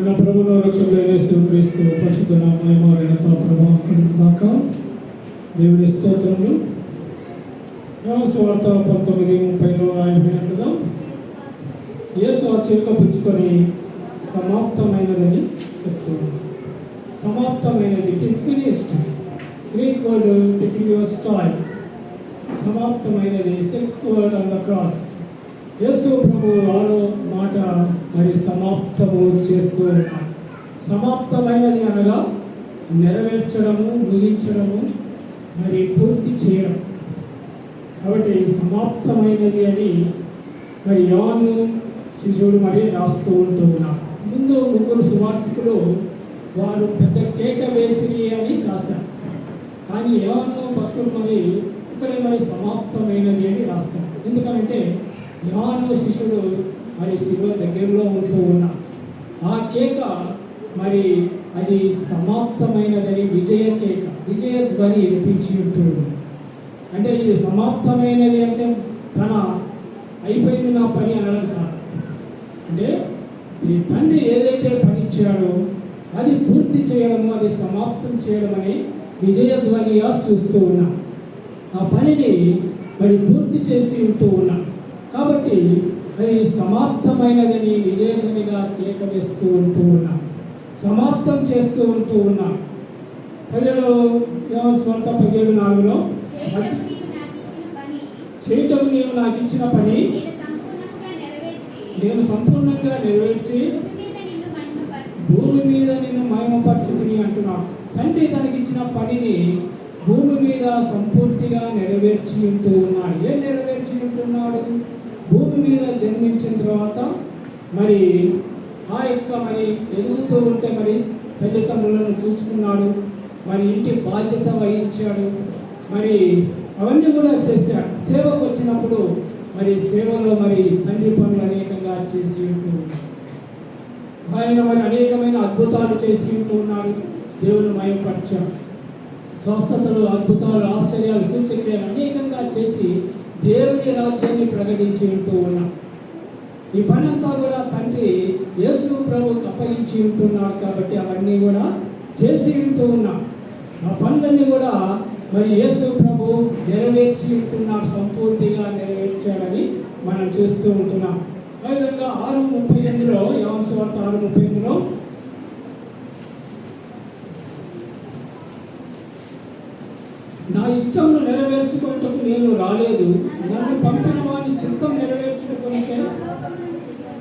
మన ప్రభువు రక్షకుడైన యేసుక్రీస్తు పరిశుద్ధ నామమున ఘనత ప్రభావం కలుగుగాక. దేవుని స్తోత్రములు. యోహాను సువార్త 19:30లో రాయబడినట్లుగా యేసు ఆ చిలుక పుచ్చుకొని సమాప్తమైనదని చెప్తున్నాడు. సమాప్తమైనది, it is finished. Greek word టెటిలియోస్టాయ్, సమాప్తమైనది. Sixth word on the cross. Yesu ప్రభు ఆరో మాట మరి సమాప్తము చేస్తూ ఉన్నాడు. సమాప్తమైనది అనగా నెరవేర్చడము, ముగించడము, మరి పూర్తి చేయడం. కాబట్టి సమాప్తమైనది అని మరి యోహాను శిష్యుడు మరి రాస్తూ ఉంటూ ఉన్నారు. ముందు ముగ్గురు సువార్తికులు వారు పెద్ద కేక వేసిరి అని రాశారు. కానీ యోహాను భక్తులు మరి ఇక్కడే మరి సమాప్తమైనది అని రాస్తారు. ఎందుకంటే యోహాను శిష్యుడు మరి శిలువ దగ్గరలో ఉంటూ ఉన్నారు. ఆ కేక మరి అది సమాప్తమైనదని విజయ కేక, విజయ ధ్వని వినిపించి ఉంటుంది. అంటే ఇది సమాప్తమైనది అంటే తన అయిపోయింది నా పని అనడం కాదు. అంటే ఈ తండ్రి ఏదైతే పని ఇచ్చాడో అది పూర్తి చేయడము, అది సమాప్తం చేయడం అని విజయధ్వనిగా చూస్తూ ఉన్నాం. ఆ పనిని మరి పూర్తి చేసి ఉంటూ ఉన్నాం. కాబట్టి అది సమాప్తమైనదని విజయధ్వనిగా కేక వేస్తూ ఉంటూ ఉన్నాం, సమాప్తం చేస్తూ ఉంటూ ఉన్నాం. 17:4లో చేయటం నీవు నాకు ఇచ్చిన పని నేను సంపూర్ణంగా నెరవేర్చి భూమి మీద నిన్ను మహిమపరచుకుని అంటున్నాడు. తండ్రి తనకిచ్చిన పనిని భూమి మీద సంపూర్తిగా నెరవేర్చి ఉంటూ ఉన్నాడు. ఏం నెరవేర్చి ఉంటున్నాడు? భూమి మీద జన్మించిన తర్వాత మరి ఆ యొక్క మరి ఎదుగుతూ ఉంటే మరి తల్లిదండ్రులను చూసుకున్నాడు, మరి ఇంటి బాధ్యత వహించాడు, మరి అవన్నీ కూడా చేశాడు. సేవకు వచ్చినప్పుడు మరి సేవలో మరి తండ్రి పనులు అనేకంగా చేసి ఉంటూ ఉన్నాడు. ఆయన మరి అనేకమైన అద్భుతాలు చేసి ఉంటూ ఉన్నాడు. దేవుని మహిమపరిచాడు. స్వస్థతలు, అద్భుతాలు, ఆశ్చర్యాలు, సూచక్రియలు అనేకంగా చేసి దేవుని రాజ్యాన్ని ప్రకటించి ఉంటూ ఉన్నాం. ఈ పని అంతా కూడా తండ్రి యేసు ప్రభువుకి అప్పగించి ఉంటున్నాడు. కాబట్టి అవన్నీ కూడా చేసి ఉంటూ ఉన్నాం. ఆ పనులన్నీ కూడా మరి యేసు ప్రభు నెరవేర్చి ఉంటున్నాడు, సంపూర్తిగా నెరవేర్చాడని మనం చూస్తూ ఉంటున్నాం. అదేవిధంగా 6:38లో యోహాను సువార్త 6:38లో నా ఇష్టంను నెరవేర్చుకున్నట్టుకు నేను రాలేదు, నన్ను పంపిన వాని చిత్తం నెరవేర్చుకుంటే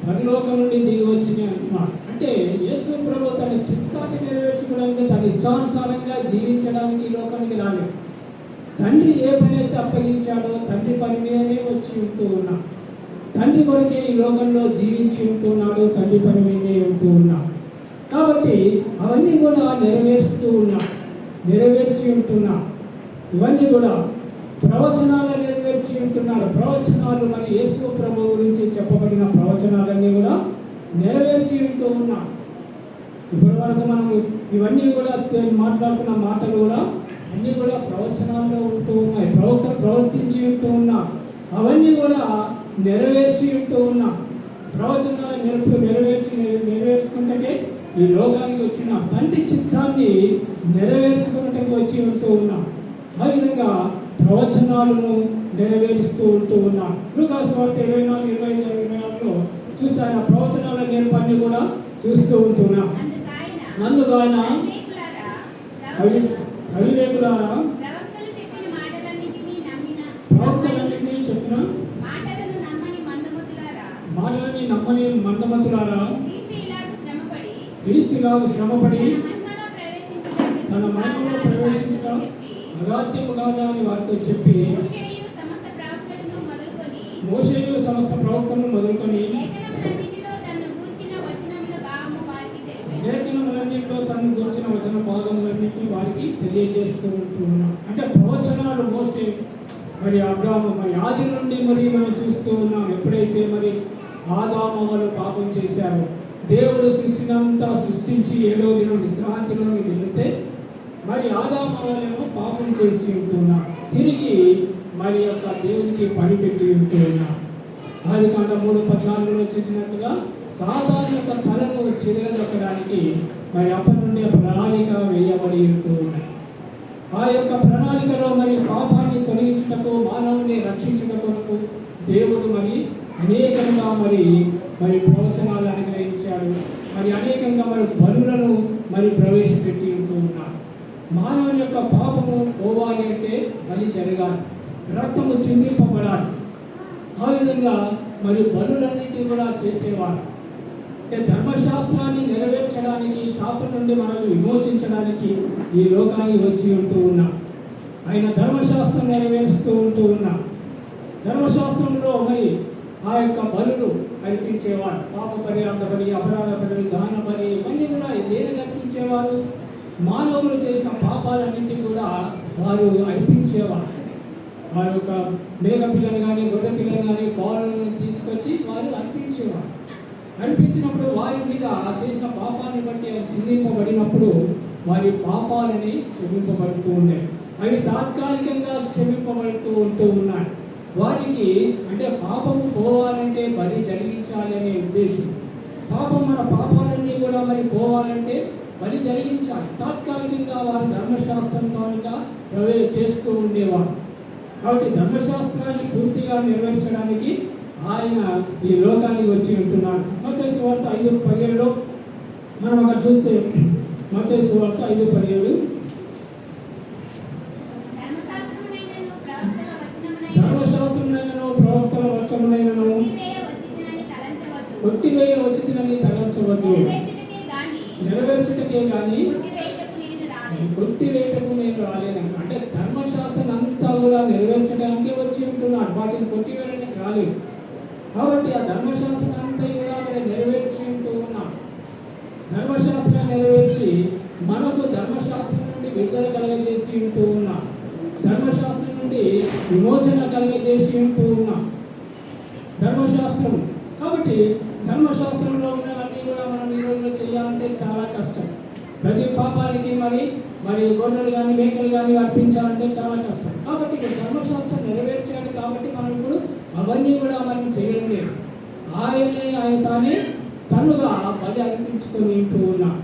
పరలోకం నుండి దిగి వచ్చిన అంటున్నాడు. అంటే యేసు ప్రభు తన చిత్తాన్ని నెరవేర్చుకోవడానికి, తన ఇష్టానుసారంగా జీవించడానికి ఈ లోకానికి రాలేదు. తండ్రి ఏ పని అయితే అప్పగించాడో తండ్రి పని మీదనే వచ్చి ఉంటూ ఉన్నాడు. తండ్రి కొరకే ఈ లోకంలో జీవించి ఉంటున్నాడు, తండ్రి పని మీదే ఉంటూ ఉన్నాడు. కాబట్టి అవన్నీ కూడా నెరవేరుస్తూ ఉన్నాడు, నెరవేర్చి ఉంటున్నాడు. ఇవన్నీ కూడా ప్రవచనాలు నెరవేర్చి ఉంటున్నాడు. ప్రవచనాలు మరి యేసు ప్రభు గురించి చెప్పబడిన ప్రవచనాలన్నీ కూడా నెరవేర్చి ఉంటూ ఉన్నాడు. ఇప్పటి వరకు మనం ఇవన్నీ కూడా మాట్లాడుకున్న మాటలు కూడా అన్నీ కూడా ప్రవచనాల్లో ఉంటూ ఉన్నాయి. ప్రవక్తలు ప్రవర్తించి ఉంటూ ఉన్నాం. అవన్నీ కూడా నెరవేర్చి ఉంటూ ఉన్నాం. ప్రవచనాలు నెరవేర్చుకుంటే ఈ లోకానికి వచ్చిన తండ్రి చిత్తాన్ని నెరవేర్చుకున్నట్టుకు వచ్చి ఉంటూ ఉన్నాం. ఆ విధంగా ప్రవచనాలను నెరవేరుస్తూ ఉంటూ ఉన్నాం. లూకాసు వార్త 24:25-26లో చూస్తే ఆయన ప్రవచనాల నేర్పాన్ని కూడా చూస్తూ ఉంటున్నాం. అందుకు ఆయన అవివేకులారా, ప్రవక్తలన్నింటినీ చెప్పిన మాటలని నమ్మని మందమతులారా, క్రీస్తులాగా శ్రమపడి తన మహిమలో ప్రవేశించడం అగాధ్యము కాదా అని వారితో చెప్పి, మోషేయు సమస్త ప్రవక్తలను మొదలుకొని లేఖనములన్నింటిలో తను గూర్చిన వచన భాగములన్నింటినీ వారికి తెలియజేస్తూ ఉంటూ ఉన్నాం. అంటే ప్రవచనాలు మోసే మరి అబ్రాహాము మరి ఆది నుండి మరి మనం చూస్తూ ఉన్నాం. ఎప్పుడైతే మరి ఆదాము పాపం చేశారో, దేవుడు సృష్టినంతా సృష్టించి 7వ దినం విశ్రాంతిలోకి వెళితే మరి ఆదాము పాపం చేసి ఉంటున్నాం. తిరిగి మరి యొక్క దేవునికి పని పెట్టి ఉంటూ ఉన్నాం. ఆదికాండం 3:14 చూసినట్లుగా సాతాను యొక్క తలను చిరగదొక్కడానికి మరి అప్పటి నుండి ప్రణాళిక వేయబడి ఉంటూ ఉన్నాయి. ఆ యొక్క ప్రణాళికలో మరి పాపాన్ని తొలగించుటకు, మానవుని రక్షించుటకు దేవుడు మరి అనేకంగా మరి ప్రవచనాలు అనుగ్రహించాడు. మరి అనేకంగా మరి బలులను మరి ప్రవేశపెట్టి ఉంటూ ఉన్నాడు. మానవుని యొక్క పాపము పోవాలి అంటే బలి జరగాలి, రక్తము చిందింపబడాలి. ఆ విధంగా మరి బలులన్నింటినీ కూడా చేసేవాడు. అంటే ధర్మశాస్త్రాన్ని నెరవేర్చడానికి, శాపం నుండి మనల్ని విమోచించడానికి ఈ లోకానికి వచ్చి ఉంటూ ఉన్నా. ఆయన ధర్మశాస్త్రం నెరవేరుస్తూ ఉంటూ ఉన్నా. ధర్మశాస్త్రంలో మరి ఆ యొక్క బలులు అర్పించేవారు. పాప పరిహార బలి, అపరాధ బలి, దాన బలి ఇవన్నీ కూడా దేనికి అర్పించేవారు? మానవులు చేసిన పాపాలన్నింటినీ కూడా వారు అర్పించేవారు. వారి యొక్క మేక పిల్లలు కానీ, గొర్రె పిల్లలు కానీ, పాలను తీసుకొచ్చి వారు అర్పించేవారు. అర్పించినప్పుడు వారి మీద చేసిన పాపాన్ని బట్టి అవి క్షమింపబడినప్పుడు వారి పాపాలని క్షమింపబడుతూ ఉన్నాయి. అవి తాత్కాలికంగా క్షమింపబడుతూ ఉంటూ ఉన్నాయి. వారికి అంటే పాపము పోవాలంటే బలి జరిగించాలి అనే ఉద్దేశం. మన పాపాలన్నీ కూడా మరి పోవాలంటే బలి జరిగించాలి. తాత్కాలికంగా వారు ధర్మశాస్త్రంగా చేస్తూ ఉండేవారు. కాబట్టి ధర్మశాస్త్రాన్ని పూర్తిగా నెరవేర్చడానికి ఆయన ఈ లోకానికి వచ్చి ఉంటున్నాడు. మత్తయి సువార్త 5:17 మనం అక్కడ చూస్తే, మత్తయి సువార్త 5:17 ధర్మశాస్త్రమునైనను ప్రవక్తల వచనమునైనను కొట్టివేయ వచ్చినని తలంచవద్దు, నెరవేర్చుటకే కానీ కొట్టివేయటకు నేను రాలేదంట. అంటే ధర్మశాస్త్రం అంతా కూడా నెరవేర్చడానికే వచ్చి ఉంటున్నాడు, వాటిని కొట్టివేయడానికి రాలేదు. కాబట్టి ఆ ధర్మశాస్త్రం అంతా కూడా మనం నెరవేర్చి ఉంటూ ఉన్నాం. ధర్మశాస్త్రాన్ని నెరవేర్చి మనకు ధర్మశాస్త్రం నుండి విడుదల కలగజేసి ఉంటూ ఉన్నాం. ధర్మశాస్త్రం నుండి విమోచన కలగజేసి ఉంటూ ఉన్నాం ధర్మశాస్త్రం. కాబట్టి ధర్మశాస్త్రంలో ఉన్నవన్నీ కూడా మనం ఈ రోజులో చేయాలంటే చాలా కష్టం. ప్రతి పాపానికి మరి గొర్రెలు కానీ, మేకలు కానీ అర్పించాలంటే చాలా కష్టం. కాబట్టి ధర్మశాస్త్రం నెరవేర్చాడు. కాబట్టి మనం ఇప్పుడు అవన్నీ కూడా మనం చేయడం లేదు. ఆయన తానే తనుగా బలి అర్పించుకొని ఉంటూ ఉన్నాం.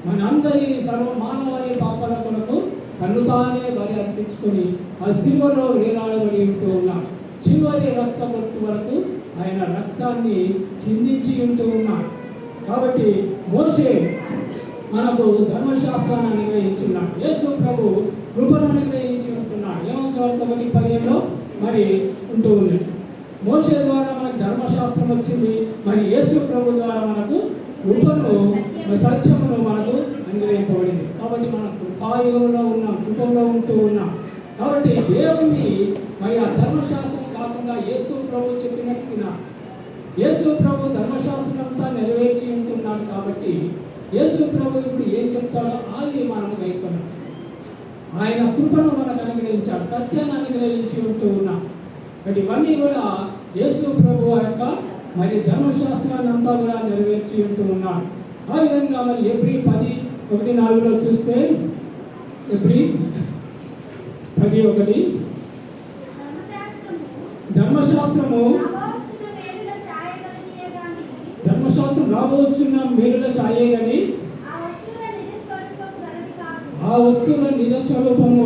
మనందరి సర్వ మానవాళి పాపాల కొరకు తను తానే బలి అర్పించుకొని ఆ శిలువలో వేలాడబడి ఉంటూ ఉన్నాం. చివరి రక్త బొట్టు వరకు ఆయన రక్తాన్ని చిందించి ఉంటూ ఉన్నాడు. కాబట్టి మోషే మనకు ధర్మశాస్త్రాన్ని అనుగ్రహించున్నాడు. యేసు ప్రభు కృపను అనుగ్రహించి ఉంటున్నాడు. యోహాను సువార్త 1:15 మరి ఉంటూ ఉంది. మోషే ద్వారా మనకు ధర్మశాస్త్రం వచ్చింది. మరి యేసు ప్రభు ద్వారా మనకు కృపను, సత్యమును మనకు అనుగ్రహింపబడింది. కాబట్టి మనం కృపాయుగంలో ఉన్నాం, కృపంలో ఉంటూ ఉన్నాం. కాబట్టి దేవుణ్ణి మరి ఆ ధర్మశాస్త్రం కాకుండా యేసు ప్రభు చెప్పినట్టుగా యేసు ప్రభు ధర్మశాస్త్రం అంతా నెరవేర్చి ఉంటున్నాడు. కాబట్టి యేసు ప్రభు ఇప్పుడు ఏం చెప్తాడో అది మనము గైకొన్నాం. ఆయన కృపను మనకు అనుగ్రహించాడు, సత్యాన్ని అనుగ్రహించి ఉంటూ ఉన్నాం. బట్ ఇవన్నీ కూడా యేసు ప్రభు యొక్క మరి ధర్మశాస్త్రాన్ని అంతా కూడా నెరవేర్చి ఉంటూ ఉన్నాడు. ఆ విధంగా మరి ఎబ్రీ 10:1-4 చూస్తే, ఎబ్రీ 10:1 ధర్మశాస్త్రం రాబోచున్న మేలుల ఛాయే కానీ ఆ వస్తువుల నిజ స్వరూపము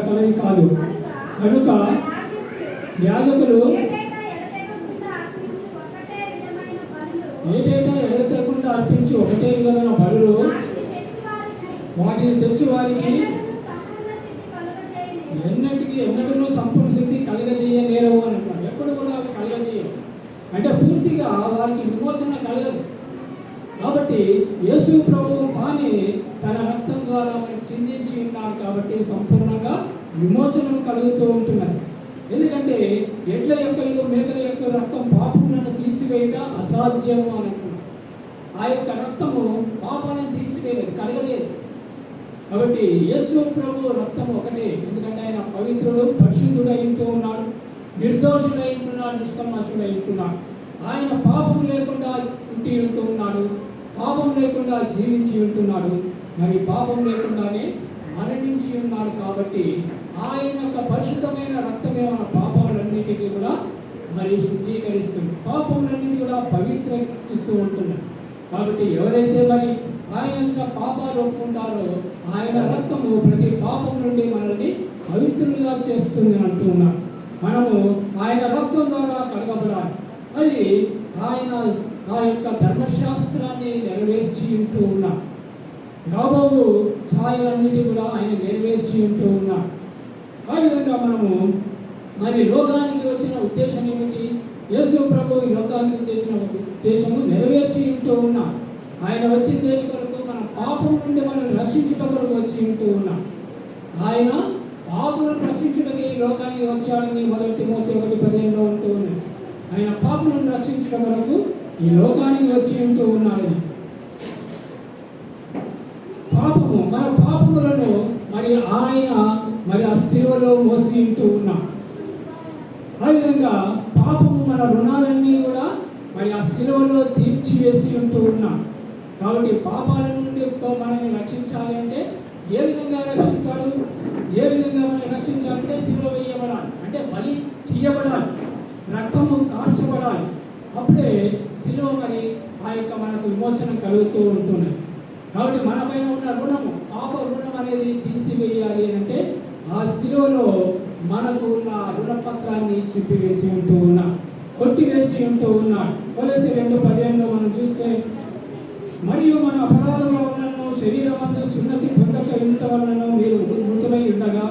కలవి కాదు. కనుక యాజకులు ఏటేటా ఎడతెగకుండా అర్పించి ఒకటే విధమైన బలులు వాటిని తెచ్చి వారికి ఎన్నటినూ సంపూర్ణ సిద్ధి కలగజేయనేరవు అని అంటారు. ఎప్పుడు కూడా అవి కలగజేయవు. అంటే పూర్తిగా వారికి విమోచన కలగదు. కాబట్టి యేసు ప్రభు తానే తన రక్తం ద్వారా మనకి చిందించి ఉన్నాడు. కాబట్టి సంపూర్ణంగా విమోచనం కలుగుతూ ఉంటున్నది. ఎందుకంటే ఎడ్ల యొక్క మేకల యొక్క రక్తం పాపములను తీసివేయక అసాధ్యము అని అంటున్నాడు. ఆ యొక్క రక్తము పాపాలను తీసివేయలేదు, కలగలేదు. కాబట్టి యేసు ప్రభు రక్తం ఒకటే. ఎందుకంటే ఆయన పవిత్రుడు, పరిశుద్ధుడై ఉంటూ ఉన్నాడు, నిర్దోషుడై ఉంటున్నాడు, నిష్కల్మషుడై ఉంటున్నాడు. ఆయన పాపం లేకుండా పుట్టి ఉంటూ ఉన్నాడు, పాపం లేకుండా జీవించి ఉంటున్నాడు, మరి పాపం లేకుండానే మరణించి ఉన్నాడు. కాబట్టి ఆయన యొక్క పరిశుద్ధమైన రక్తమే మన పాపాలన్నిటికీ కూడా మరి శుద్ధీకరిస్తుంది, పాపములన్నిటి కూడా పవిత్రకిస్తూ ఉంటున్నాడు. కాబట్టి ఎవరైతే మరి ఆయన యొక్క పాపాలు ఒప్పుకుంటారో ఆయన రక్తము ప్రతి పాపం నుండి మనల్ని పవిత్రులుగా చేస్తుంది అంటూ ఉన్నాం. మనము ఆయన రక్తం ద్వారా కడగబడాలి. అది ఆయన ఆ యొక్క ధర్మశాస్త్రాన్ని నెరవేర్చి ఉంటూ ఉన్నాం. రాబోవు ఛాయలన్నిటి కూడా ఆయన నెరవేర్చి ఉంటూ ఉన్నాం. ఆ విధంగా మనము మరి లోకానికి వచ్చిన ఉద్దేశం ఏమిటి? యేసు ప్రభు ఈ లోకానికి చేసిన ఉద్దేశము నెరవేర్చి ఉంటూ ఉన్నాం. ఆయన వచ్చిన దేని కొరకు? మన పాపం నుండి మనల్ని రక్షించడం కొరకు వచ్చి ఉంటూ ఉన్నాం. ఆయన పాపులను రక్షించడానికి ఈ లోకానికి వచ్చాడని 1 తిమోతి 1:15 ఉంటూ ఉంది. ఆయన పాపులను రక్షించడం కొరకు ఈ లోకానికి వచ్చి ఉంటూ ఉన్నాడని. పాపము మన పాపములను మరి ఆయన మరి ఆ శిలువలో మోసి ఉంటూ ఉన్నాం. ఆ విధంగా పాపము మన రుణాలన్నీ కూడా మరి ఆ శిలువలో తీర్చివేసి ఉంటూ ఉన్నాం. కాబట్టి పాపాల నుండి మనల్ని రక్షించాలి అంటే ఏ విధంగా రక్షిస్తాడు? ఏ విధంగా మనల్ని రక్షించాలంటే శిలువ వేయబడాలి, అంటే బలి చేయబడాలి, రక్తము కార్చబడాలి. అప్పుడే శిలువ మరి ఆ యొక్క మనకు విమోచన కలుగుతూ ఉంటున్నది. కాబట్టి మన పైన ఉన్న రుణము, పాప రుణం అనేది తీసివేయాలి అంటే ఆ శిలువలో మనకు ఉన్న రుణపత్రాన్ని చింపివేసి ఉంటూ ఉన్నాం, కొట్టివేసి ఉంటూ ఉన్నాం. కొలెసి 2:15 మనం చూస్తే, మరియు మన అపరాధంలో ఉన్నను శరీరమందు సున్నతి పొందక ఇంతవలన మీరు మృతులై ఉండగా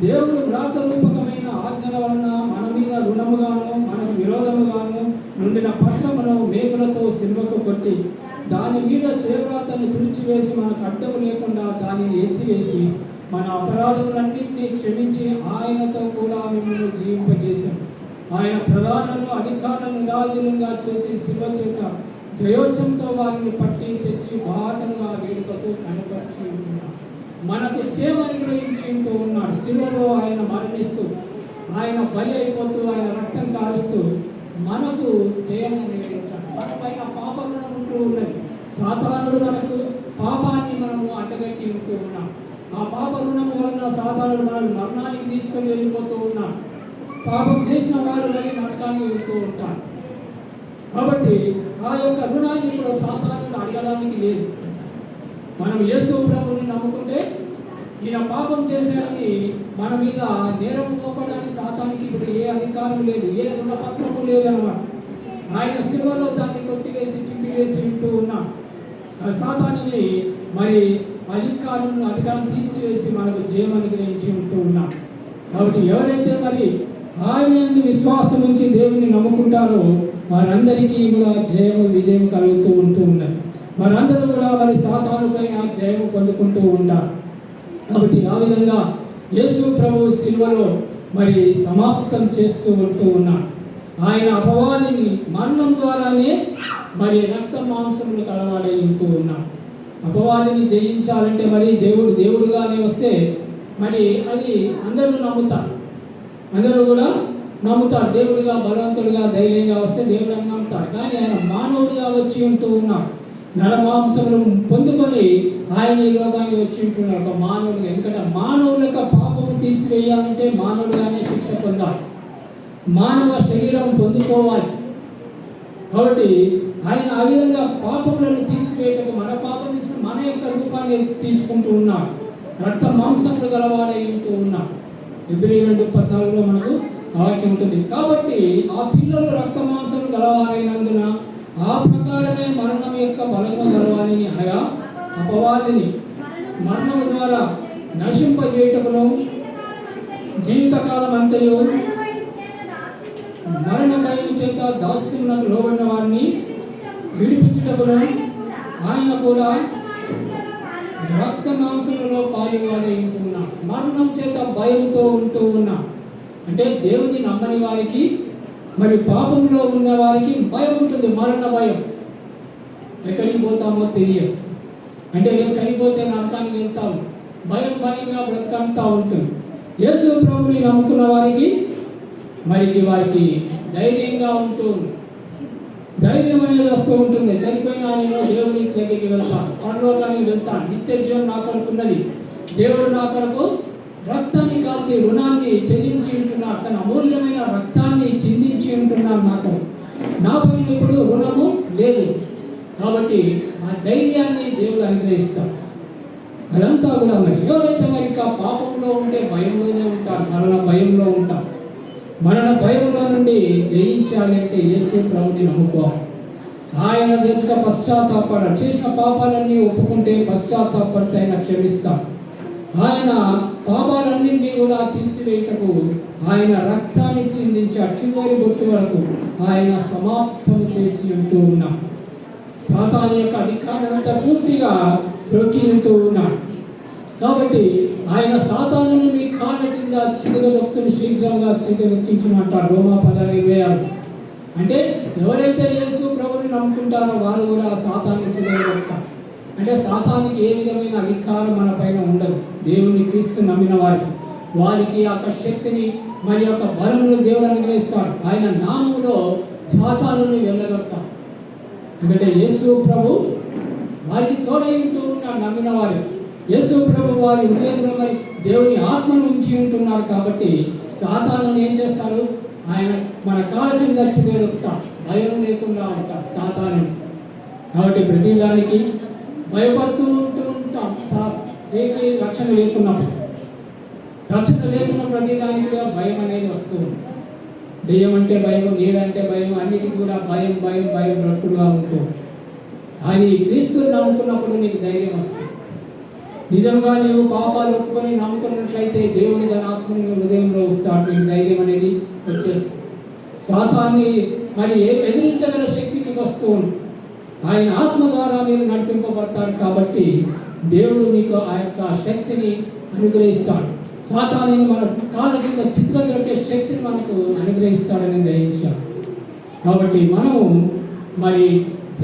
దేవుడు వ్రాత రూపకమైన ఆజ్ఞల వలన మన మీద రుణముగాను మనకు విరోధముగాను నుండిన పత్రమును మేకులతో సిల్వకు కొట్టి దాని మీద చేవ్రాతను తుడిచివేసి మనకు అడ్డము లేకుండా దానిని ఎత్తివేసి మన అపరాధములన్నింటినీ క్షమించి ఆయనతో కూడా మిమ్మల్ని జీవింపజేశాం. ఆయన ప్రధానులను అధికారులను నిరాధులంగా చేసి శిలువ చేత జయోత్సవంతో వారిని పట్టి తెచ్చి బాటంగా వేడుకకు కనపరిచి ఉంటున్నాడు. మనకు చేమని గ్రహించి ఉంటూ ఉన్నాడు. శిలువలో ఆయన మరణిస్తూ, ఆయన బలి అయిపోతూ, ఆయన రక్తం కారుస్తూ మనకు చేయమని నివేదించాడు. మన పైన పాప రుణం ఉంటూ ఉన్నది. సాతానుడు మనకు పాపాన్ని మనము అడ్డగట్టి ఉంటూ ఉన్నాం. ఆ పాప రుణము వలన సాతానుడు మనల్ని మరణానికి తీసుకొని వెళ్ళిపోతూ ఉన్నాడు. పాపం చేసిన వారు మరి నరకానికి వెళ్తూ ఉంటారు. కాబట్టి ఆ యొక్క రుణాన్ని కూడా సాతానుడు అడగడానికి లేదు. మనం యేసు ప్రభువుని నమ్ముకుంటే ఈయన పాపం చేశాడని మన మీద నేరం మోపడానికి సాతానికి ఇప్పుడు ఏ అధికారం లేదు, ఏ రుణపత్రము లేదన్నమాట. ఆయన శిలువలో దాన్ని కొట్టివేసి చింపివేసి ఉంటూ ఉన్నాం. సాతానుని మరి అధికారం తీసివేసి మనకు జయం అనుగ్రహించి ఉంటూ ఉన్నాం. కాబట్టి ఎవరైతే మరి ఆయన యందు విశ్వాసం ఉంచి దేవుని నమ్ముకుంటారో వారందరికీ కూడా విజయం కలుగుతూ ఉంటూ ఉన్నది. వారందరూ కూడా మరి సాతాను పైన జయము పొందుకుంటూ ఉంటారు. కాబట్టి ఆ విధంగా యేసు ప్రభు శిలువలో మరి సమాప్తం చేస్తూ ఉంటూ ఉన్నాడు. ఆయన అపవాదిని మరణం ద్వారానే మరి రక్త మాంసములు కలవాడై ఉంటూ ఉన్నాడు. అపవాదిని జయించాలంటే మరి దేవుడుగానే వస్తే మరి అది అందరూ నమ్ముతారు, అందరూ కూడా నమ్ముతారు. దేవుడిగా బలవంతుడుగా ధైర్యంగా వస్తే దేవుడు అని నమ్ముతారు. కానీ ఆయన మానవుడిగా వచ్చి ఉంటూ ఉన్నాడు. నరమాంసములు పొందుకొని ఆయన ఈ లోకానికి వచ్చి ఉంటున్నాడు ఒక మానవుడిగా. ఎందుకంటే మానవుల యొక్క పాపము తీసివేయాలంటే మానవుడిగానే శిక్ష పొందాలి, మానవ శరీరం పొందుకోవాలి. కాబట్టి ఆయన ఆ విధంగా పాపములను తీసివేయటకు మన పాపం తీసుకుని మన యొక్క రూపాన్ని తీసుకుంటూ ఉన్నాడు. రక్త మాంసములు గలవాడై ఉంటూ ఉన్నాడు. ఫిబ్రవరి 2:14 మనకు వాక్యం ఉంటుంది. కాబట్టి ఆ పిల్లలు రక్త మాంసములు గలవారైనందున ఆ ప్రకారమే మరణం యొక్క బలము గలవాని, అనగా అపవాదిని మరణము ద్వారా నశింపజేయటకును జీవితకాలం అంతయు మరణ భయం చేత దాస్యమునకు లోబడిన వారిని విడిపించుటకును ఆయన కూడా రక్త మాంసములలో పాలువాడై ఉంటున్నా. మరణం చేత భయంతో ఉంటూ ఉన్నా అంటే దేవుని నమ్మని వారికి మరి పాపంలో ఉన్న వారికి భయం ఉంటుంది, మరణ భయం. ఎక్కడికి పోతామో తెలియదు, అంటే రేపు చనిపోతే నరకానికి వెళ్తాము, భయంగా బ్రతకంతా ఉంటుంది. యేసు ప్రభుని నమ్ముకున్న వారికి వారికి ధైర్యంగా ఉంటుంది, ధైర్యం అనేది వస్తూ ఉంటుంది. చనిపోయినా నేను దేవుని దగ్గరికి వెళ్తాను, పరలోకానికి వెళ్తాను, నిత్య జీవం నా కొరకు ఉన్నది, దేవుడు నా కొరకు రక్తాన్ని కాల్చి రుణాన్ని చెల్లించి ఉంటున్నాడు, తన అమూల్యమైన రక్తాన్ని చిందించి ఉంటున్నాడు. నా పైన ఇప్పుడు రుణము లేదు. కాబట్టి ఆ ధైర్యాన్ని దేవుడు అనుగ్రహిస్తాడు. అదంతా కూడా మరి ఎవరైతే మరి ఇంకా పాపంలో ఉంటే భయంలోనే ఉంటారు, మరణ భయంలో ఉంటారు. మరణ భయంలో నుండి జయించాలి అంటే యేసు ప్రభుని నమ్ముకోవాలి. ఆయన దగ్గర పశ్చాత్తాపడాలి. చేసిన పాపాలన్నీ ఒప్పుకుంటే పశ్చాత్తాపడితే ఆయన క్షమిస్తాడు. ఆయన పాపాలన్నింటినీ కూడా తీసివేయటకు ఆయన రక్తాన్ని చిందించాడు. చివరి బొట్టు వరకు ఆయన సమాప్తం చేసి ఉంటూ ఉన్నాడు. సాతాను యొక్క అధికారంతో పూర్తిగా త్రొక్కి ఉంటూ ఉన్నాడు. కాబట్టి ఆయన సాతానుని మీ కాళ్ళ కింద చిగురొక్కుని శీఘ్రంగా చిగురొక్కించమంటారు. రోమా 10:26. అంటే ఎవరైతే యేసు ప్రభుని నమ్ముకుంటారో వారు కూడా సాతాను చిగురొక్కుతారు. అంటే సాతానికి ఏ విధమైన అధికారం మన పైన ఉండదు. దేవుని క్రీస్తు నమ్మిన వారికి యొక్క శక్తిని మరి యొక్క బలమును దేవుడు అనుగ్రహిస్తాడు. ఆయన నామములో సాతానుని వెళ్ళగొడతాడు. ఎందుకంటే యేసు ప్రభు వారికి తోడై ఉంటూ ఉన్నాడు. నమ్మిన వారు యేసు ప్రభు వారి హృదయంలో మరి దేవుని ఆత్మను ఉంచి ఉంటున్నారు. కాబట్టి సాతానుని ఏం చేస్తారు? ఆయన మన కాళ్ళ కింద చిగురొక్కుతాడు. భయం లేకుండా ఉంటాడు సాతాను. కాబట్టి ప్రతిదానికి భయపడుతూ ఉంటాం. ఏమి రక్షణ లేకున్నప్పుడు, రక్షణ లేకున్న ప్రతిదానికి కూడా భయం అనేది వస్తూ ఉంటుంది. దెయ్యం అంటే భయం, నీడంటే భయం, అన్నిటికీ కూడా భయం భయం భయం బ్రతుకుడుగా ఉంటూ. కానీ క్రీస్తుని నమ్ముకున్నప్పుడు నీకు ధైర్యం వస్తుంది. నిజంగా నీవు పాపాలు ఒప్పుకొని నమ్ముకున్నట్లయితే దేవుని తన ఆత్మని హృదయంలో వస్తాడు. నీకు ధైర్యం అనేది వచ్చేస్తుంది. సాతాన్ని మరి ఎదిరించగల శక్తి మీకు వస్తూ ఉంది. ఆయన ఆత్మ ద్వారా మీరు నడిపింపబడతారు. కాబట్టి దేవుడు మీకు ఆ యొక్క శక్తిని అనుగ్రహిస్తాడు. సాతానుని మన కాళ్ళ కింద చిత్తుగా దొరికే శక్తిని మనకు అనుగ్రహిస్తాడని గ్రహించాడు. కాబట్టి మనము మరి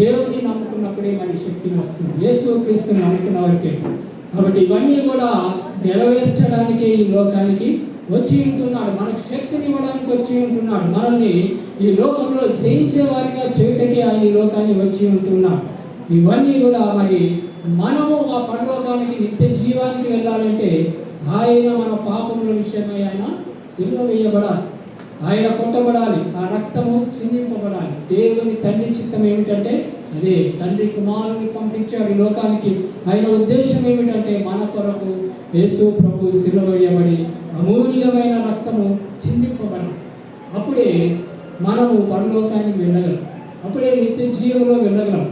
దేవుని నమ్ముకున్నప్పుడే మనకి శక్తిని వస్తుంది. యేసు క్రీస్తుని నమ్ముకున్న వారికే. కాబట్టి ఇవన్నీ కూడా నెరవేర్చడానికే ఈ లోకానికి వచ్చి ఉంటున్నాడు. మనకు శక్తిని ఇవ్వడానికి వచ్చి ఉంటున్నాడు. మనల్ని ఈ లోకంలో జయించే వారిగా చేయటకే ఆయన ఈ లోకాన్ని వచ్చి ఉంటున్నాడు. ఇవన్నీ కూడా మరి మనము ఆ పరలోకానికి నిత్య జీవానికి వెళ్ళాలంటే ఆయన మన పాపముల విషయమై ఆయన సిలువ వేయబడాలి. ఆయన కొట్టబడాలి. ఆ రక్తము చిందింపబడాలి. దేవుని తండ్రి చిత్తం ఏమిటంటే అదే. తండ్రి కుమారుని పంపించాడు ఈ లోకానికి. ఆయన ఉద్దేశం ఏమిటంటే మన కొరకు యేసు ప్రభు సిలువ వేయబడి అమూల్యమైన రక్తము చిందింపబడాలి. అప్పుడే మనము పరలోకానికి వెళ్ళగలం. అప్పుడే నిత్య జీవంలో వెళ్ళగలం.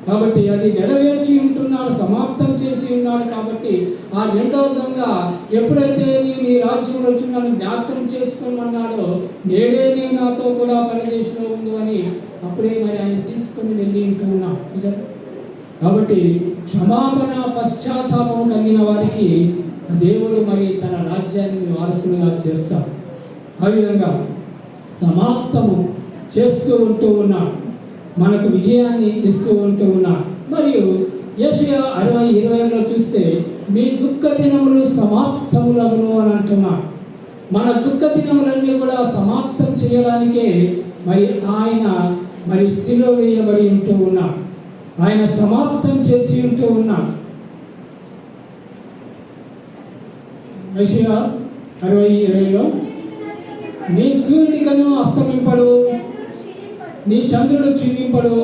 కాబట్టి అది నెరవేర్చి ఉంటున్నాడు, సమాప్తం చేసి ఉన్నాడు. కాబట్టి ఆ రెండవ దొంగ ఎప్పుడైతే నీ రాజ్యంలో వచ్చి నన్ను జ్ఞాపకం చేసుకోమన్నాడో, నేడే నేను నాతో కూడా పరదేశంలో ఉంది అని అప్పుడే మరి ఆయన తీసుకొని వెళ్ళి ఉంటూ ఉన్నాం. కాబట్టి క్షమాపణ పశ్చాత్తాపం కలిగిన వారికి దేవుడు మరి తన రాజ్యాన్ని వారసులుగా చేస్తాడు. ఆ విధంగా సమాప్తము చేస్తూ ఉంటూ ఉన్నాడు. మనకు విజయాన్ని ఇస్తూ ఉంటూ ఉన్నాడు. మరియు యెషయా 60:20 చూస్తే మీ దుఃఖ దినములు సమాప్తములగును అని అంటున్నాడు. మన దుఃఖ దినములన్నీ కూడా సమాప్తం చేయడానికే మరి ఆయన మరి సిలువ వేయబడి ఉంటూ ఉన్నాడు. ఆయన సమాప్తం చేసి ఉంటూ ఉన్నాడు. యెషయా 60:20 నీ సూర్యునికను అస్తమింపడు, నీ చంద్రుడు క్షీణింపడు,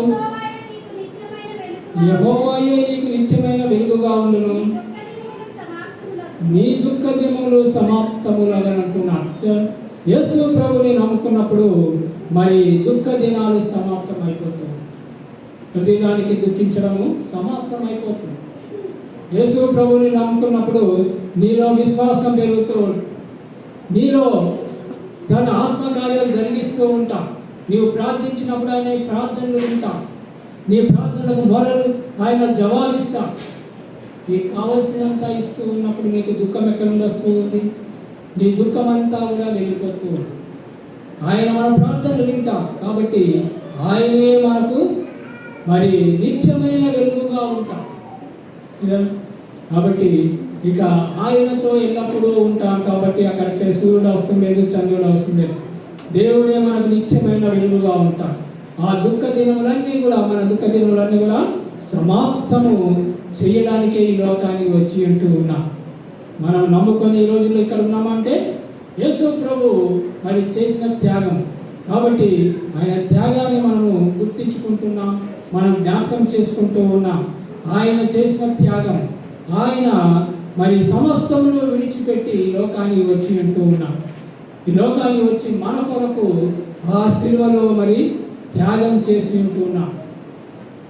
యెహోవాయే నీకు నిత్యమైన వెలుగుగా ఉండును, నీ దుఃఖ దినములు సమాప్తములుగా అంటున్నాడు. యేసు ప్రభుని నమ్ముకున్నప్పుడు మరి దుఃఖ దినాలు సమాప్తం అయిపోతుంది. ప్రతిదానికి దుఃఖించడము సమాప్తం అయిపోతుంది. యేసు ప్రభుని నమ్ముకున్నప్పుడు నీలో విశ్వాసం పెరుగుతూ, నీలో తన ఆత్మకార్యాలు జరిగిస్తూ ఉంటా. నీవు ప్రార్థించినప్పుడు ఆయన ప్రార్థనలు వింటా. నీ ప్రార్థనలకు మొరలు ఆయన జవాబిస్తా. నీకు కావలసినంత ఇస్తూ ఉన్నప్పుడు నీకు దుఃఖం ఎక్కడ నుండి వస్తూ ఉంది? నీ దుఃఖం అంతా కూడా వెళ్ళిపోతూ ఉంది. ఆయన మన ప్రార్థనలు వింటా. కాబట్టి ఆయనే మనకు మరి నిత్యమైన వెలుగుగా ఉంటాం. కాబట్టి ఇక ఆయనతో ఎల్లప్పుడూ ఉంటాం. కాబట్టి అక్కడ సూర్యుడు అవసరం లేదు, చంద్రుడు అవసరం లేదు. దేవుడే మనకు నిత్యమైన వెలుగుగా ఉంటాడు. ఆ దుఃఖ దినములన్నీ కూడా మన దుఃఖ దినములన్నీ కూడా సమాప్తము చేయడానికే ఈ లోకానికి వచ్చి ఉంటూ ఉన్నాం. మనం నమ్ముకొని ఈ రోజుల్లో ఇక్కడ ఉన్నామంటే యేసు ప్రభు మరి చేసిన త్యాగం. కాబట్టి ఆయన త్యాగాన్ని మనము గుర్తించుకుంటున్నాం, మనం జ్ఞాపకం చేసుకుంటూ ఉన్నాం. ఆయన చేసిన త్యాగం, ఆయన మరి సమస్తమును విడిచిపెట్టి ఈ లోకానికి వచ్చి ఉంటూ ఉన్నాం. ఈ లోకానికి వచ్చి మన కొరకు ఆ శిలువలో మరి త్యాగం చేసి ఉంటూ ఉన్నాం.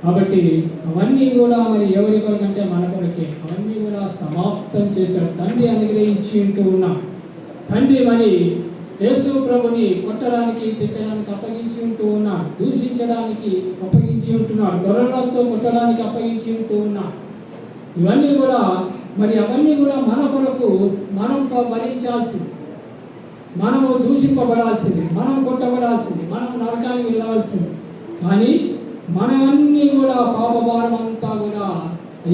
కాబట్టి అవన్నీ కూడా మరి ఎవరి కొరకంటే మన కొరకే. అవన్నీ కూడా సమాప్తం చేశాడు, తండ్రి అనుగ్రహించి ఉంటూ ఉన్నాం. తండ్రి మరి యేసు ప్రభుని కొట్టడానికి, తిట్టడానికి అప్పగించి ఉంటూ ఉన్నాడు, దూషించడానికి అప్పగించి ఉంటున్నాడు, గొర్రెలతో కొట్టడానికి అప్పగించి ఉంటూ ఉన్నాడు. ఇవన్నీ కూడా మరి అవన్నీ కూడా మన కొరకు మనం భరించాల్సింది, మనము దూషింపబడాల్సింది, మనం కొట్టబడాల్సింది, మనం నరకానికి వెళ్ళవలసింది. కానీ మనవన్నీ కూడా పాపభారం అంతా కూడా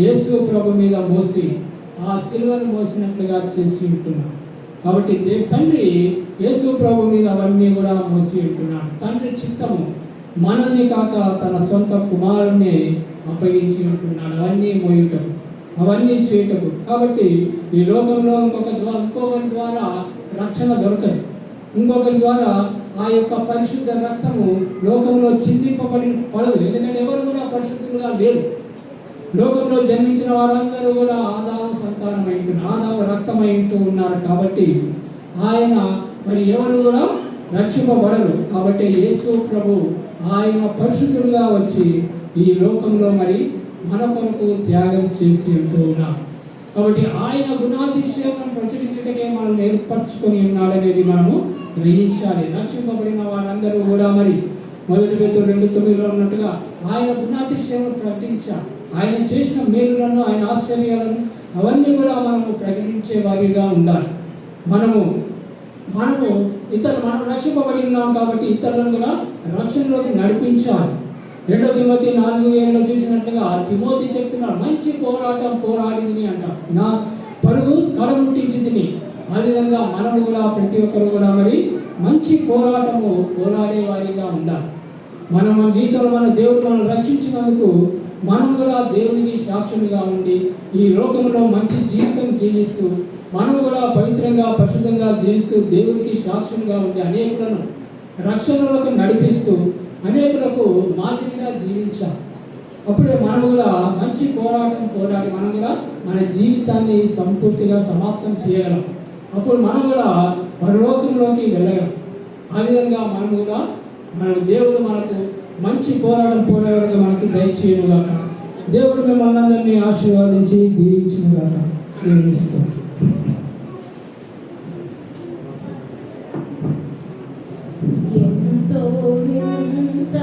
యేసు ప్రభు మీద మోసి ఆ సిలువను మోసినట్లుగా చేసి ఉంటున్నాం. కాబట్టి తండ్రి యేసు ప్రభు మీద అవన్నీ కూడా మోసి ఉంటున్నాడు. తండ్రి చిత్తము మనల్ని కాక తన సొంత కుమారుణ్ణి అప్పగించి ఉంటున్నాడు, అవన్నీ మోయటం, అవన్నీ చేయటము. కాబట్టి ఈ లోకంలో ఇంకొకరి ద్వారా రక్షణ దొరకదు. ఇంకొకరి ద్వారా ఆ యొక్క పరిశుద్ధ రక్తము లోకంలో పడదు. ఎందుకంటే ఎవరు కూడా పరిశుద్ధులుగా లేరు. లోకంలో జన్మించిన వారందరూ కూడా ఆదాము సంతానమై ఉంటున్నారు, ఆదాము రక్తమై ఉంటూ ఉన్నారు. కాబట్టి ఆయన మరి ఎవరు కూడా రక్షింపబడరు. కాబట్టి యేసు ప్రభు ఆయన పరిశుద్ధులుగా వచ్చి ఈ లోకంలో మరి మన కొరకు త్యాగం చేసి ఉంటూ ఉన్నారు. కాబట్టి ఆయన గుణాతిశయములను ప్రచురించటకే మనల్ని ఏర్పరచుకొని ఉన్నాడనేది మనము గ్రహించాలి. రక్షింపబడిన వారందరూ కూడా మరి 1 Petrus 2:9 ఉన్నట్టుగా ఆయన గుణాతిశయములను ప్రకటించాలి. ఆయన చేసిన మేలులను, ఆయన ఆశ్చర్యాలను అవన్నీ కూడా మనము ప్రకటించే వారిగా ఉండాలి. మనం రక్షింపబడి ఉన్నాం కాబట్టి ఇతరులను కూడా రక్షణలోకి నడిపించాలి. 2 తిమోతి 4:7 చూసినట్లుగా తిమోతి చెప్తున్నాడు, మంచి పోరాటం పోరాడింది అంటారు, నా పరుగు కడముట్టించింది. ఆ విధంగా మనము కూడా ప్రతి ఒక్కరు కూడా మరి మంచి పోరాటము పోరాడే వారిగా ఉండాలి. మన జీవితంలో మన దేవుడు మనం రక్షించినందుకు మనం కూడా దేవునికి సాక్షులుగా ఉండి ఈ లోకంలో మంచి జీవితం జీవిస్తూ మనము కూడా పవిత్రంగా పరిశుద్ధంగా జీవిస్తూ దేవునికి సాక్షులుగా ఉండి అనేకులను రక్షణలోకి నడిపిస్తూ అనేకులకు మాదిరిగా జీవించాలి. అప్పుడే మనం కూడా మంచి పోరాటం పోరాడి మనం కూడా మన జీవితాన్ని సంపూర్తిగా సమాప్తం చేయగలం. అప్పుడు మనం కూడా పరలోకంలోకి వెళ్ళగలం. ఆ విధంగా మనం కూడా దేవుడు మనకు మంచి పోరాడంగా మనకు దయచేయునుగాక. దేవుడు మిమ్మల్ని అందరినీ ఆశీర్వాదించి దీవించునుగాక. ఎంతో వింత